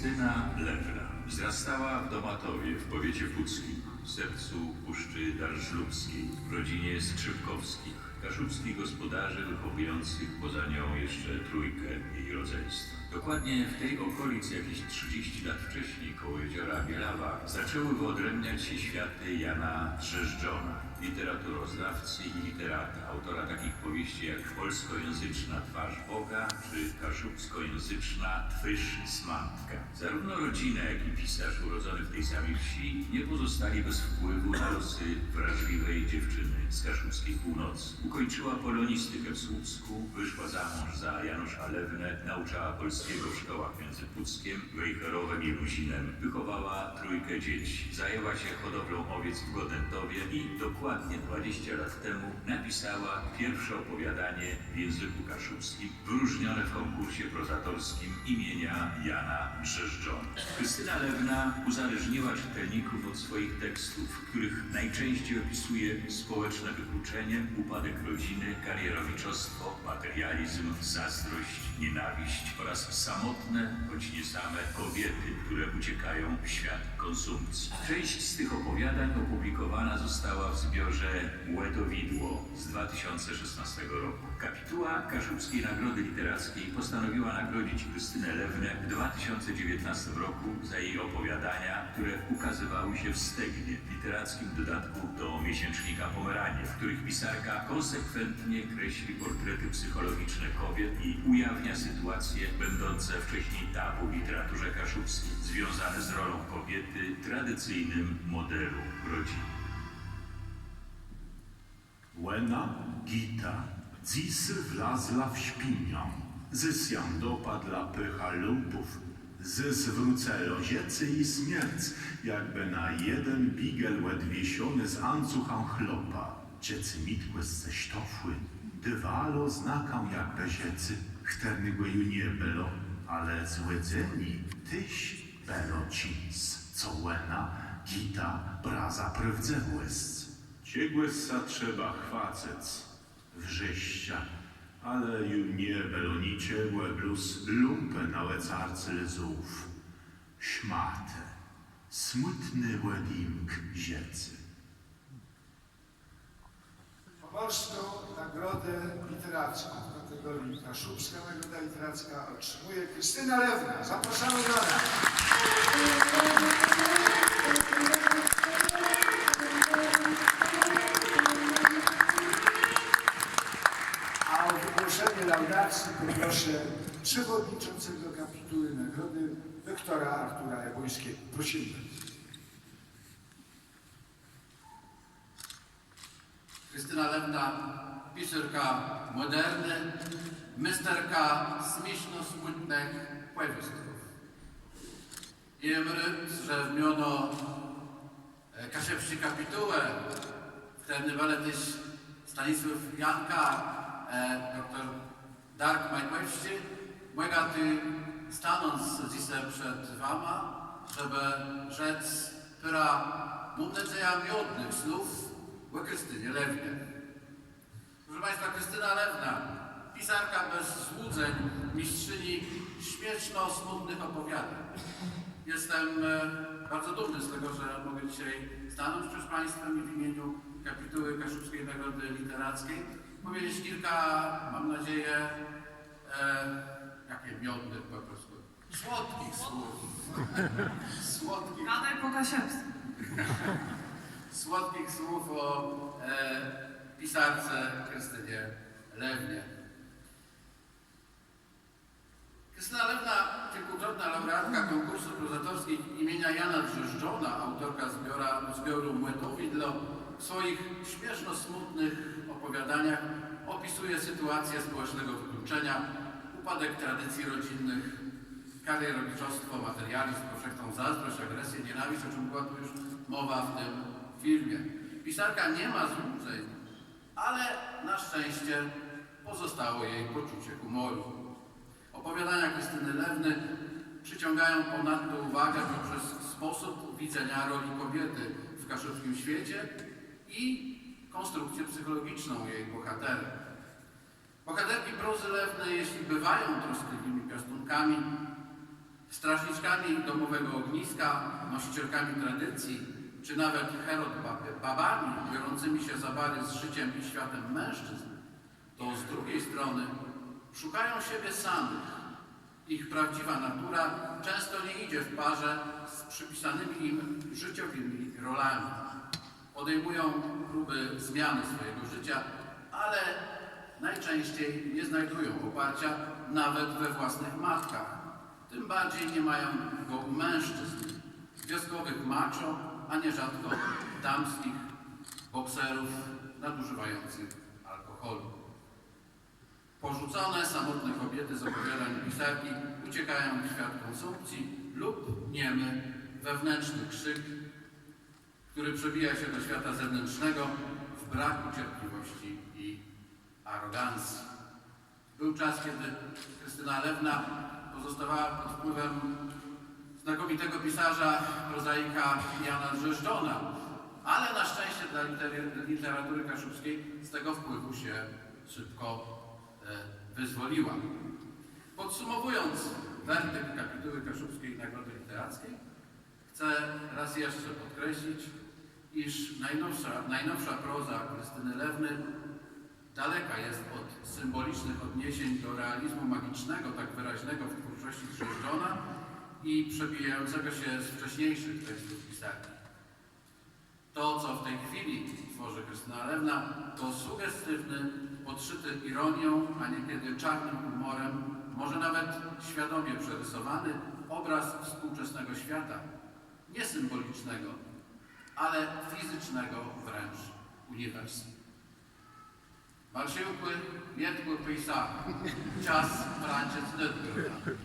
Krystyna Lewna wzrastała w Domatowie w powiecie puckim, w sercu Puszczy Darżlubskiej, w rodzinie Skrzypkowskich, kaszubskich gospodarzy wychowujących poza nią jeszcze trójkę jej rodzeństwa. Dokładnie w tej okolicy, jakieś 30 lat wcześniej, koło jeziora Bielawa, zaczęły wyodrębniać się światy Jana Drzeżdżona, literaturoznawcy i literata, autora takich powieści jak Polskojęzyczna Twarz Boga czy Kaszubskojęzyczna Twyż Smantka. Zarówno rodzina, jak i pisarz urodzony w tej samej wsi nie pozostali bez wpływu na losy wrażliwej dziewczyny z kaszubskiej północy. Ukończyła polonistykę w Słupsku, wyszła za mąż za Janusza Lewnę, nauczała polskiego w szkołach między Puckiem, Wejherowem i Luzinem, wychowała trójkę dzieci, zajęła się hodowlą owiec w Godentowie i dokładnie 20 lat temu napisała pierwsze opowiadanie w języku kaszubskim, wyróżnione w konkursie prozatorskim imienia Jana Drzeżdżona. Krystyna Lewna uzależniła czytelników od swoich tekstów, w których najczęściej opisuje społeczne wykluczenie, upadek rodziny, karierowiczostwo, materializm, zazdrość, nienawiść oraz samotne, choć nie same, kobiety, które uciekają w świat konsumpcji. Część z tych opowiadań opublikowana została w zbiorze Łetowidło z 2016 roku. Kapituła Kaszubskiej Nagrody Literackiej postanowiła nagrodzić Krystynę Lewnę w 2019 roku za jej opowiadania, które ukazywały się w Stegnie, literackim dodatku do miesięcznika Pomeranie, w których pisarka konsekwentnie kreśli portrety psychologiczne kobiet i ujawnia sytuacje będące wcześniej tabu w literaturze kaszubskiej, związane z rolą kobiety w tradycyjnym modelu rodziny. Łena Gita, dzisy wlazła w śpinią, zysjam dopadła pycha lumpów, zys wrócelo ziecy i śmierć, jakby na jeden bigel łedwiesiony z ancuchą chlopa. Ciecy mitłe ze sztofły, dywalo znakam jak beziecy, chternygłe ju nie belo, ale złedzeni tyś belo cins, co Łena Gita braza prywdzewłys. Ciegłesa trzeba chwacec, wrześcia, ale ju nie belonicie blus lumpę na łecarce lzów. Szmatę, smutny łedimk ziecy. Pomorską Nagrodę Literacką w kategorii Kaszubska Nagroda Literacka otrzymuje Krystyna Lewna. Zapraszamy do nas. A o wygłoszenie laudacji poproszę przewodniczącego kapituły nagrody doktora Artura Jabłońskiego. Prosimy. Krystyna Lewna, pisarka moderny, misterka śmieszno-smutnych powieściów. Jemry, że w miono kaszewszy kapitułę, w którym wale też Stanisław Janka, doktor Dark Majkowski, mojega ty stanąc dzisiaj przed wama, żeby rzec, która mam nadzieję miodnych słów o Krystynie Lewnie. Proszę Państwa, Krystyna Lewna, pisarka bez złudzeń, mistrzyni śmieszno-smutnych opowiadań. Jestem bardzo dumny z tego, że mogę dzisiaj stanąć przed Państwem i w imieniu kapituły Kaszubskiej Nagrody Literackiej powiedzieć kilka, mam nadzieję, jakie miodne po prostu, słodkich słów. Słodkich. Gadaj po kasiewsku. Słodkich słów o pisarce Krystynie Lewnie. Krystyna Lewna, kilkukrotna laureatka konkursu prozatorskiego imienia Jana Drzeżdżona, autorka zbioru Łetowidło, w swoich śmieszno-smutnych opowiadaniach opisuje sytuację społecznego wykluczenia, upadek tradycji rodzinnych, karierowiczostwo, materializm, powszechną zazdrość, agresję, nienawiść, o czym była tu już mowa w tym filmie. Pisarka nie ma złudzeń, ale na szczęście pozostało jej poczucie humoru. Opowiadania Krystyny Lewny przyciągają ponadto uwagę poprzez sposób widzenia roli kobiety w kaszubskim świecie i konstrukcję psychologiczną jej bohaterek. Bohaterki prozy Lewnej, jeśli bywają troskliwymi piastunkami, strażniczkami domowego ogniska, nosicielkami tradycji, czy nawet Herod babami biorącymi się za bary z życiem i światem mężczyzn, to z drugiej strony szukają siebie samych. Ich prawdziwa natura często nie idzie w parze z przypisanymi im życiowymi rolami. Podejmują próby zmiany swojego życia, ale najczęściej nie znajdują poparcia nawet we własnych matkach. Tym bardziej nie mają go u mężczyzn, wioskowych macho, a nierzadko damskich bokserów nadużywających alkoholu. Porzucone, samotne kobiety z opowiadań pisarki uciekają w świat konsumpcji lub niemy, wewnętrzny krzyk, który przebija się do świata zewnętrznego w braku cierpliwości i arogancji. Był czas, kiedy Krystyna Lewna pozostawała pod wpływem znakomitego pisarza, prozaika Jana Drzeżdżona, ale na szczęście dla literatury kaszubskiej z tego wpływu się szybko wyzwoliła. Podsumowując werdykt kapituły Kaszubskiej Nagrody Literackiej, chcę raz jeszcze podkreślić, iż najnowsza proza Krystyny Lewny daleka jest od symbolicznych odniesień do realizmu magicznego, tak wyraźnego w twórczości Drzeżdżona i przebijającego się z wcześniejszych tekstów pisarki. To, co w tej chwili tworzy Krystyna Lewna, to sugestywny, podszyty ironią, a niekiedy czarnym humorem, może nawet świadomie przerysowany obraz współczesnego świata, nie symbolicznego, ale fizycznego wręcz uniwersum. Varsågod med på pejsa. Čas Frances Nødbrød.